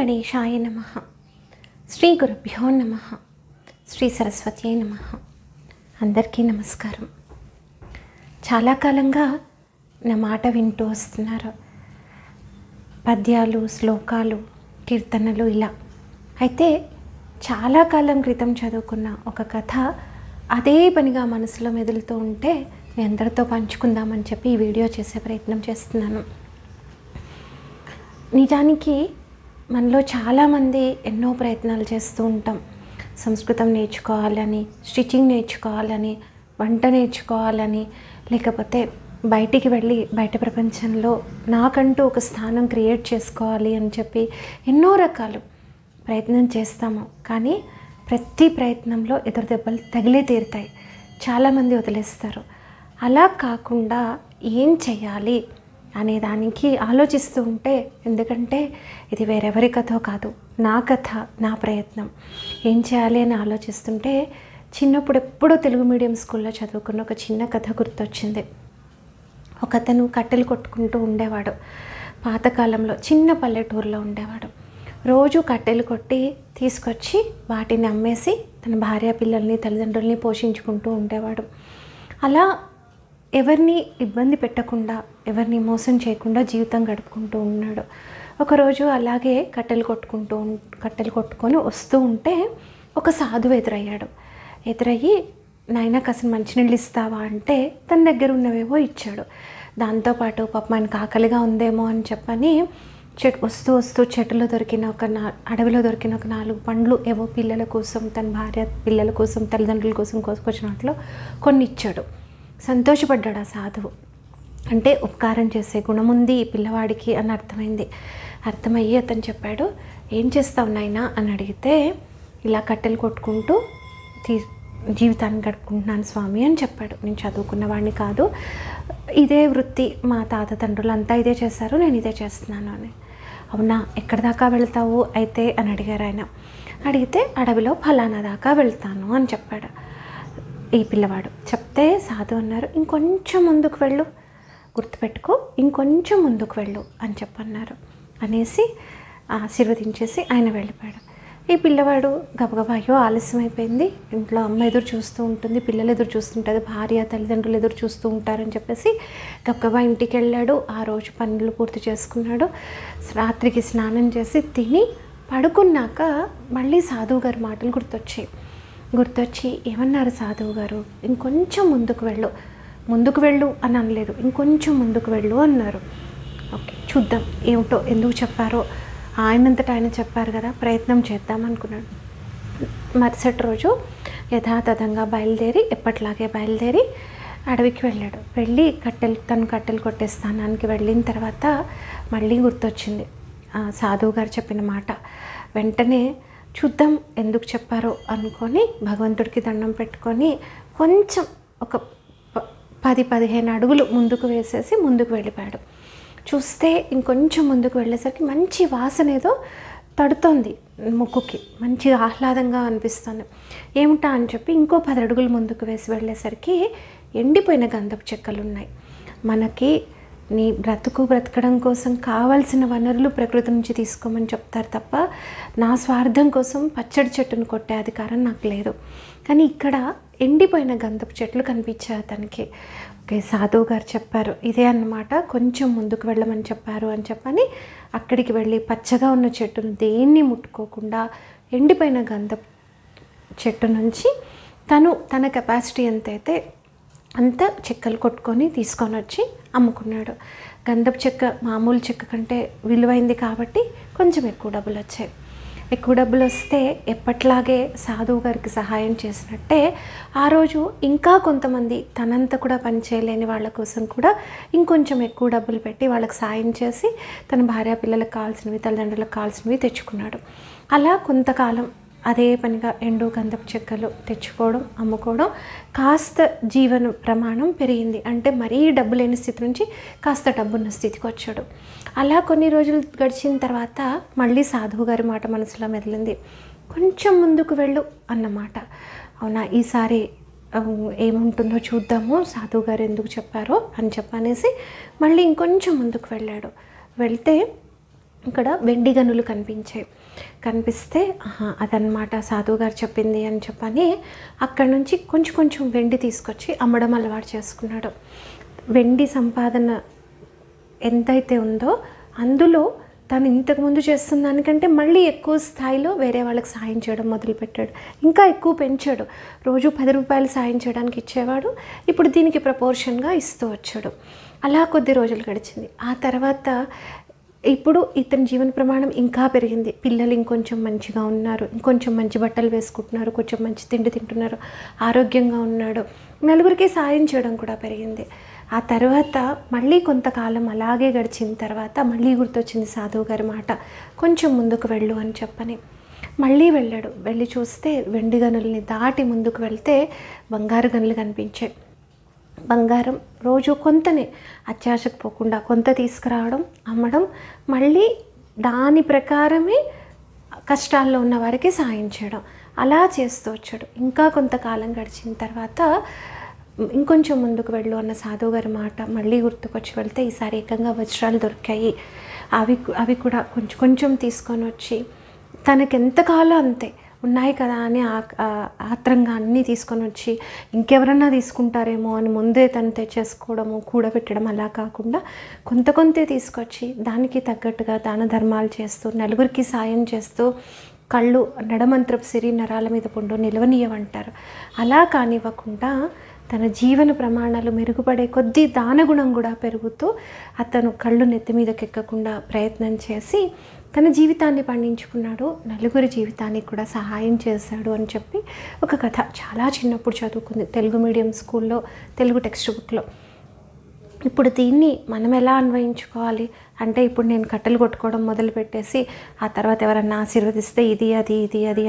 గణేశాయ నమః. శ్రీ గురుభ్యో నమః. శ్రీ సరస్వత్యై నమః. అందరికీ నమస్కారం. చాలా కాలంగా నా మాట వింటూ వస్తున్నారు. పద్యాలు, శ్లోకాలు, కీర్తనలు ఇలా. అయితే చాలా కాలం క్రితం చదువుకున్న ఒక కథ అదే పనిగా మనసులో మెదులుతూ ఉంటే మీ అందరితో పంచుకుందామని చెప్పి ఈ వీడియో చేసే ప్రయత్నం చేస్తున్నాను. నిజానికి మనలో చాలామంది ఎన్నో ప్రయత్నాలు చేస్తూ ఉంటాం. సంస్కృతం నేర్చుకోవాలని, స్టిచ్చింగ్ నేర్చుకోవాలని, వంట నేర్చుకోవాలని, లేకపోతే బయటికి వెళ్ళి బయట ప్రపంచంలో నాకంటూ ఒక స్థానం క్రియేట్ చేసుకోవాలి అని చెప్పి ఎన్నో రకాలు ప్రయత్నం చేస్తాము. కానీ ప్రతి ప్రయత్నంలో ఎదురు దెబ్బలు తగిలే తీరుతాయి. చాలామంది వదిలేస్తారు. అలా కాకుండా ఏం చేయాలి అనే దానికి ఆలోచిస్తూ ఉంటే, ఎందుకంటే ఇది వేరెవరి కథో కాదు, నా కథ, నా ప్రయత్నం. ఏం చేయాలి అని ఆలోచిస్తుంటే చిన్నప్పుడు ఎప్పుడూ తెలుగు మీడియం స్కూల్లో చదువుకున్న ఒక చిన్న కథ గుర్తొచ్చింది. ఒకతను కట్టెలు కొట్టుకుంటూ ఉండేవాడు. పాతకాలంలో చిన్న పల్లెటూరులో ఉండేవాడు. రోజు కట్టెలు కొట్టి తీసుకొచ్చి వాటిని అమ్మేసి తన భార్య పిల్లల్ని, తల్లిదండ్రుల్ని పోషించుకుంటూ ఉండేవాడు. అలా ఎవరిని ఇబ్బంది పెట్టకుండా, ఎవరిని మోసం చేయకుండా జీవితం గడుపుకుంటూ ఉన్నాడు. ఒకరోజు అలాగే కట్టెలు కొట్టుకొని వస్తూ ఉంటే ఒక సాధువు ఎదురయ్యాడు. ఎదురయ్యి, నాయన కాసిన మంచినీళ్ళు ఇస్తావా అంటే తన దగ్గర ఉన్నవేవో ఇచ్చాడు. దాంతోపాటు పాపం ఆయనకు ఆకలిగా ఉందేమో అని చెప్పని వస్తూ అడవిలో దొరికిన ఒక 4 పండ్లు ఏవో పిల్లల కోసం, తన భార్య పిల్లల కోసం, తల్లిదండ్రుల కోసం కోసుకొచ్చినట్లు కొన్ని ఇచ్చాడు. సంతోషపడ్డాడు ఆ సాధువు. అంటే ఉపకారం చేసే గుణం ఉంది ఈ పిల్లవాడికి అని అర్థమయ్యి అతను చెప్పాడు, ఏం చేస్తావు నాయనా అని అడిగితే, ఇలా కట్టెలు కొట్టుకుంటూ జీవితాన్ని గడుపుకుంటున్నాను స్వామి అని చెప్పాడు. నేను చదువుకున్నవాడిని కాదు, ఇదే వృత్తి, మా తాత తండ్రులు అంతా ఇదే చేశారు, నేను ఇదే చేస్తున్నాను అని. అవునా, ఎక్కడి దాకా వెళ్తావు అయితే అని అడిగారు ఆయన. అడిగితే అడవిలో ఫలానా దాకా వెళ్తాను అని చెప్పాడు ఈ పిల్లవాడు. చెప్తే సాధు అన్నారు, ఇంకొంచెం ముందుకు వెళ్ళు, గుర్తుపెట్టుకో, ఇంకొంచెం ముందుకు వెళ్ళు అని చెప్పన్నారు. అనేసి ఆశీర్వదించేసి ఆయన వెళ్ళిపోయాడు. ఈ పిల్లవాడు గబగబా, అయ్యో ఆలస్యం అయిపోయింది, ఇంట్లో అమ్మ ఎదురు చూస్తూ ఉంటుంది, పిల్లలు ఎదురు చూస్తుంటుంది, భార్య తల్లిదండ్రులు ఎదురు చూస్తూ ఉంటారని చెప్పేసి గబగబా ఇంటికి వెళ్ళాడు. ఆ రోజు పనులు పూర్తి చేసుకున్నాడు. రాత్రికి స్నానం చేసి తిని పడుకున్నాక మళ్ళీ సాధువు గారి మాటలు గుర్తొచ్చి ఏమన్నారు సాధువు గారు, ఇంకొంచెం ముందుకు వెళ్ళు అని అనలేదు, ఇంకొంచెం ముందుకు వెళ్ళు అన్నారు. ఓకే, చూద్దాం ఏమిటో, ఎందుకు చెప్పారో, ఆయనంతటా ఆయన చెప్పారు కదా, ప్రయత్నం చేద్దాం అనుకున్నాడు. మరుసటి రోజు యథాతథంగా ఎప్పట్లాగే బయలుదేరి అడవికి వెళ్ళాడు. వెళ్ళి కట్టెలు కొట్టే స్థానానికి వెళ్ళిన తర్వాత మళ్ళీ గుర్తొచ్చింది సాధువు గారు చెప్పిన మాట. వెంటనే చూద్దాం ఎందుకు చెప్పారో అనుకొని భగవంతుడికి దండం పెట్టుకొని కొంచెం ఒక 10-15 అడుగులు ముందుకు వేసేసి ముందుకు వెళ్ళిపోయాడు. చూస్తే ఇంకొంచెం ముందుకు వెళ్ళేసరికి మంచి వాసన ఏదో తడుతోంది ముక్కుకి, మంచి ఆహ్లాదంగా అనిపిస్తుంది. ఏమిటా అని చెప్పి ఇంకో 10 అడుగులు ముందుకు వేసి వెళ్ళేసరికి ఎండిపోయిన గంధపు చెక్కలు ఉన్నాయి. మనకి నీ బ్రతకడం కోసం కావాల్సిన వనరులు ప్రకృతి నుంచి తీసుకోమని చెప్తారు తప్ప, నా స్వార్థం కోసం పచ్చడి చెట్టును కొట్టే అధికారం నాకు లేదు. కానీ ఇక్కడ ఎండిపోయిన గంధపు చెట్లు కనిపించాయి అతనికి. ఓకే, సాధువు గారు చెప్పారు ఇదే అన్నమాట, కొంచెం ముందుకు వెళ్ళమని చెప్పారు అని చెప్పని అక్కడికి వెళ్ళి పచ్చగా ఉన్న చెట్టును దేన్ని ముట్టుకోకుండా ఎండిపోయిన గంధపు చెట్టు నుంచి తన కెపాసిటీ ఎంతైతే అంత చెక్కలు కొట్టుకొని తీసుకొని వచ్చి అమ్ముకున్నాడు. గంధపు చెక్క మామూలు చెక్క కంటే విలువైంది కాబట్టి కొంచెం ఎక్కువ డబ్బులు వచ్చాయి. ఎక్కువ డబ్బులు వస్తే ఎప్పట్లాగే సాధువు గారికి సహాయం చేసినట్టే ఆ రోజు ఇంకా కొంతమంది తనంత కూడా పని చేయలేని వాళ్ళ కోసం కూడా ఇంకొంచెం ఎక్కువ డబ్బులు పెట్టి వాళ్ళకి సాయం చేసి తన భార్య పిల్లలకు కావాల్సినవి, తల్లిదండ్రులకు కావాల్సినవి తెచ్చుకున్నాడు. అలా కొంతకాలం అదే పనిగా ఎండు గంధపు చెక్కలు తెచ్చుకోవడం, అమ్ముకోవడం, కాస్త జీవన ప్రమాణం పెరిగింది. అంటే మరీ డబ్బు లేని స్థితి నుంచి కాస్త డబ్బున్న స్థితికి వచ్చాడు. అలా కొన్ని రోజులు గడిచిన తర్వాత మళ్ళీ సాధువు గారి మాట మనసులో మెదిలింది, కొంచెం ముందుకు వెళ్ళు అన్నమాట. అవునా, ఈసారి ఏముంటుందో చూద్దాము, సాధువు గారు ఎందుకు చెప్పారో అని చెప్పనేసి మళ్ళీ ఇంకొంచెం ముందుకు వెళ్ళాడు. వెళ్తే ఇక్కడ వెండి గనులు కనిపిస్తే అదనమాట సాధువు గారు చెప్పింది అని చెప్పని అక్కడి నుంచి కొంచెం కొంచెం వెండి తీసుకొచ్చి అమ్మడం అలవాటు చేసుకున్నాడు. వెండి సంపాదన ఎంతైతే ఉందో అందులో తను ఇంతకుముందు చేస్తున్న దానికంటే మళ్ళీ ఎక్కువ స్థాయిలో వేరే వాళ్ళకి సాయం చేయడం మొదలుపెట్టాడు. ఇంకా ఎక్కువ పెంచాడు. రోజు 10 రూపాయలు సాయం చేయడానికి ఇచ్చేవాడు. ఇప్పుడు దీనికి ప్రపోర్షన్గా ఇస్తూ వచ్చాడు. అలా కొద్ది రోజులు గడిచింది. ఆ తర్వాత ఇప్పుడు ఇతని జీవన ప్రమాణం ఇంకా పెరిగింది. పిల్లలు ఇంకొంచెం మంచిగా ఉన్నారు, ఇంకొంచెం మంచి బట్టలు వేసుకుంటున్నారు, కొంచెం మంచి తిండి తింటున్నారు, ఆరోగ్యంగా ఉన్నాడు. నలుగురికి సాయం చేయడం కూడా పెరిగింది. ఆ తర్వాత మళ్ళీ కొంతకాలం అలాగే గడిచిన తర్వాత మళ్ళీ గుర్తొచ్చింది సాధువు గారి మాట, కొంచెం ముందుకు వెళ్ళు అని చెప్పని. మళ్ళీ వెళ్ళాడు. వెళ్ళి చూస్తే వెండి గనుల్ని దాటి ముందుకు వెళ్తే బంగారు గనులు కనిపించాయి. బంగారం రోజు కొంతనే, అత్యాశకు పోకుండా కొంత తీసుకురావడం, అమ్మడం, మళ్ళీ దాని ప్రకారమే కష్టాల్లో ఉన్న వారికి సాయం చేయడం, అలా చేస్తూ వచ్చాడు. ఇంకా కొంతకాలం గడిచిన తర్వాత ఇంకొంచెం ముందుకు వెళ్ళు అన్న సాధువు గారి మాట మళ్ళీ గుర్తుకొచ్చి వెళ్తే ఈసారి ఏకంగా వజ్రాలు దొరికాయి. అవి కూడా కొంచెం కొంచెం తీసుకొని వచ్చి తనకెంతకాలం అంతే ఉన్నాయి కదా అని ఆత్రంగా అన్నీ తీసుకొని వచ్చి ఇంకెవరన్నా తీసుకుంటారేమో అని ముందే తను తెచ్చేసుకోవడము, కూడబెట్టడం అలా కాకుండా కొంతే తీసుకొచ్చి దానికి తగ్గట్టుగా దాన ధర్మాలు చేస్తూ నలుగురికి సాయం చేస్తూ కళ్ళు నడమంత్రపు సిరి నరాల మీద పుండు నిలవనీయమంటారు. అలా కానివ్వకుండా తన జీవన ప్రమాణాలు మెరుగుపడే కొద్దీ దానగుణం కూడా పెరుగుతూ అతను కళ్ళు నెత్తి మీదకి ఎక్కకుండా ప్రయత్నం చేసి తన జీవితాన్ని పండించుకున్నాడు. నలుగురి జీవితానికి కూడా సహాయం చేశాడు అని చెప్పి ఒక కథ చాలా చిన్నప్పుడు చదువుకుంది తెలుగు మీడియం స్కూల్లో, తెలుగు టెక్స్ట్ బుక్లో. ఇప్పుడు దీన్ని మనం ఎలా అన్వయించుకోవాలి అంటే, ఇప్పుడు నేను కట్టెలు కొట్టుకోవడం మొదలుపెట్టేసి ఆ తర్వాత ఎవరన్నా ఆశీర్వదిస్తే ఇది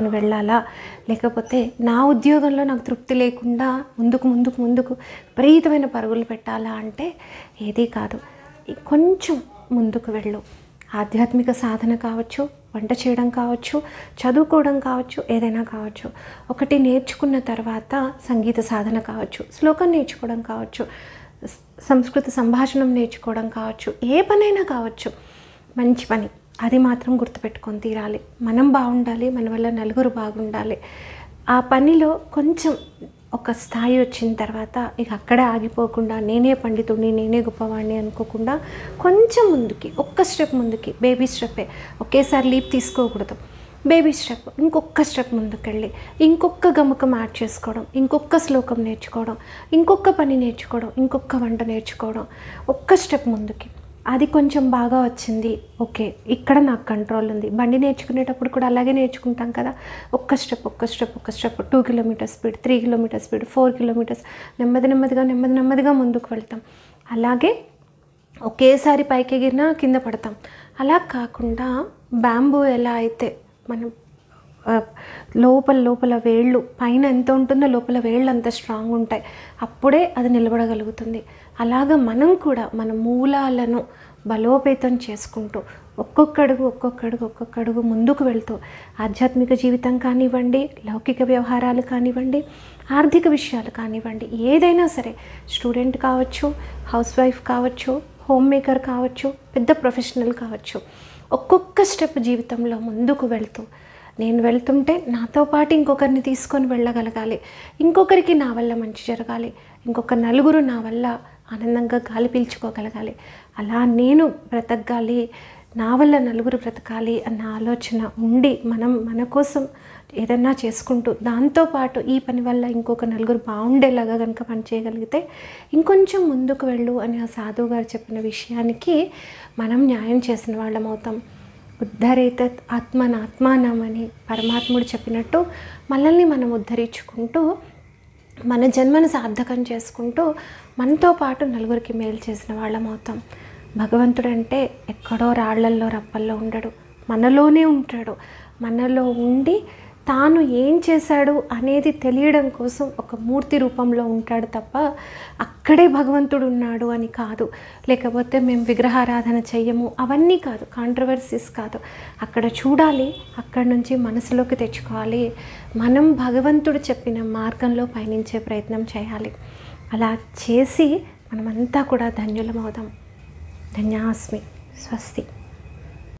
అని వెళ్ళాలా, లేకపోతే నా ఉద్యోగంలో నాకు తృప్తి లేకుండా ముందుకు విపరీతమైన పరుగులు పెట్టాలా అంటే ఏదీ కాదు. కొంచెం ముందుకు వెళ్ళు. ఆధ్యాత్మిక సాధన కావచ్చు, వంట చేయడం కావచ్చు, చదువుకోవడం కావచ్చు, ఏదైనా కావచ్చు. ఒకటి నేర్చుకున్న తర్వాత సంగీత సాధన కావచ్చు, శ్లోకం నేర్చుకోవడం కావచ్చు, సంస్కృత సంభాషణం నేర్చుకోవడం కావచ్చు, ఏ పనైనా కావచ్చు, మంచి పని. అది మాత్రం గుర్తుపెట్టుకొని తీరాలి. మనం బాగుండాలి, మన వల్ల నలుగురు బాగుండాలి. ఆ పనిలో కొంచెం ఒక స్థాయి వచ్చిన తర్వాత ఇక అక్కడే ఆగిపోకుండా నేనే పండితుడిని, నేనే గొప్పవాడిని అనుకోకుండా కొంచెం ముందుకి, ఒక్క స్టెప్ ముందుకి, బేబీ స్టెప్పే, ఒకేసారి లీప్ తీసుకోకూడదు. బేబీ స్టెప్, ఇంకొక స్టెప్ ముందుకెళ్ళి ఇంకొక గమకం యాడ్ చేసుకోవడం, ఇంకొక శ్లోకం నేర్చుకోవడం, ఇంకొక పని నేర్చుకోవడం, ఇంకొక వంట నేర్చుకోవడం, ఒక్క స్టెప్ ముందుకి. అది కొంచెం బాగా వచ్చింది, ఓకే ఇక్కడ నాకు కంట్రోల్ ఉంది. బండి నేర్చుకునేటప్పుడు కూడా అలాగే నేర్చుకుంటాం కదా, ఒక్క step 2 kilometre speed, 3 kilometre speed, 4 kilometres, నెమ్మదిగా ముందుకు వెళ్తాం. అలాగే ఒకేసారి పైకి ఎగిరినా కింద పడతాం. అలా కాకుండా బ్యాంబూ ఎలా అయితే మనం లోపల వేళ్ళు పైన ఎంత ఉంటుందో లోపల వేళ్ళు అంత స్ట్రాంగ్ ఉంటాయి, అప్పుడే అది నిలబడగలుగుతుంది. అలాగా మనం కూడా మన మూలాలను బలోపేతం చేసుకుంటూ ఒక్కొక్క అడుగు ముందుకు వెళ్తూ ఆధ్యాత్మిక జీవితం కానివ్వండి, లౌకిక వ్యవహారాలు కానివ్వండి, ఆర్థిక విషయాలు కానివ్వండి, ఏదైనా సరే, స్టూడెంట్ కావచ్చు, హౌస్ వైఫ్ కావచ్చు, హోమ్ మేకర్ కావచ్చు, పెద్ద ప్రొఫెషనల్ కావచ్చు, ఒక్కొక్క స్టెప్ జీవితంలో ముందుకు వెళ్తూ నేను వెళ్తుంటే నాతో పాటు ఇంకొకరిని తీసుకొని వెళ్ళగలగాలి, ఇంకొకరికి నా వల్ల మంచి జరగాలి, ఇంకొక నలుగురు నా వల్ల ఆనందంగా గాలి పీల్చుకోగలగాలి, అలా నేను బ్రతకాలి, నా వల్ల నలుగురు బ్రతకాలి అన్న ఆలోచన ఉండి మనం మన కోసం ఏదన్నా చేసుకుంటూ దాంతోపాటు ఈ పని వల్ల ఇంకొక నలుగురు బాగుండేలాగా కనుక పని చేయగలిగితే ఇంకొంచెం ముందుకు వెళ్ళు అని ఆ సాధువు గారు చెప్పిన విషయానికి మనం న్యాయం చేసిన వాళ్ళం అవుతాం. ఉద్ధరేత ఆత్మానం అని పరమాత్ముడు చెప్పినట్టు మనల్ని మనం ఉద్ధరించుకుంటూ మన జన్మను సార్థకం చేసుకుంటూ మనతో పాటు నలుగురికి మేలు చేసిన వాళ్ళం అవుతాం. భగవంతుడు అంటే ఎక్కడో రాళ్లల్లో రప్పల్లో ఉండడు, మనలోనే ఉంటాడు. మనలో ఉండి తాను ఏం చేశాడు అనేది తెలియడం కోసం ఒక మూర్తి రూపంలో ఉంటాడు తప్ప అక్కడే భగవంతుడు ఉన్నాడు అని కాదు, లేకపోతే మేము విగ్రహారాధన చెయ్యము అవన్నీ కాదు, కాంట్రవర్సీస్ కాదు. అక్కడ చూడాలి, అక్కడి నుంచి మనసులోకి తెచ్చుకోవాలి, మనం భగవంతుడు చెప్పిన మార్గంలో పయనించే ప్రయత్నం చేయాలి. అలా చేసి మనమంతా కూడా ధన్యులమవుదాం. ధన్యాస్మి. స్వస్తి.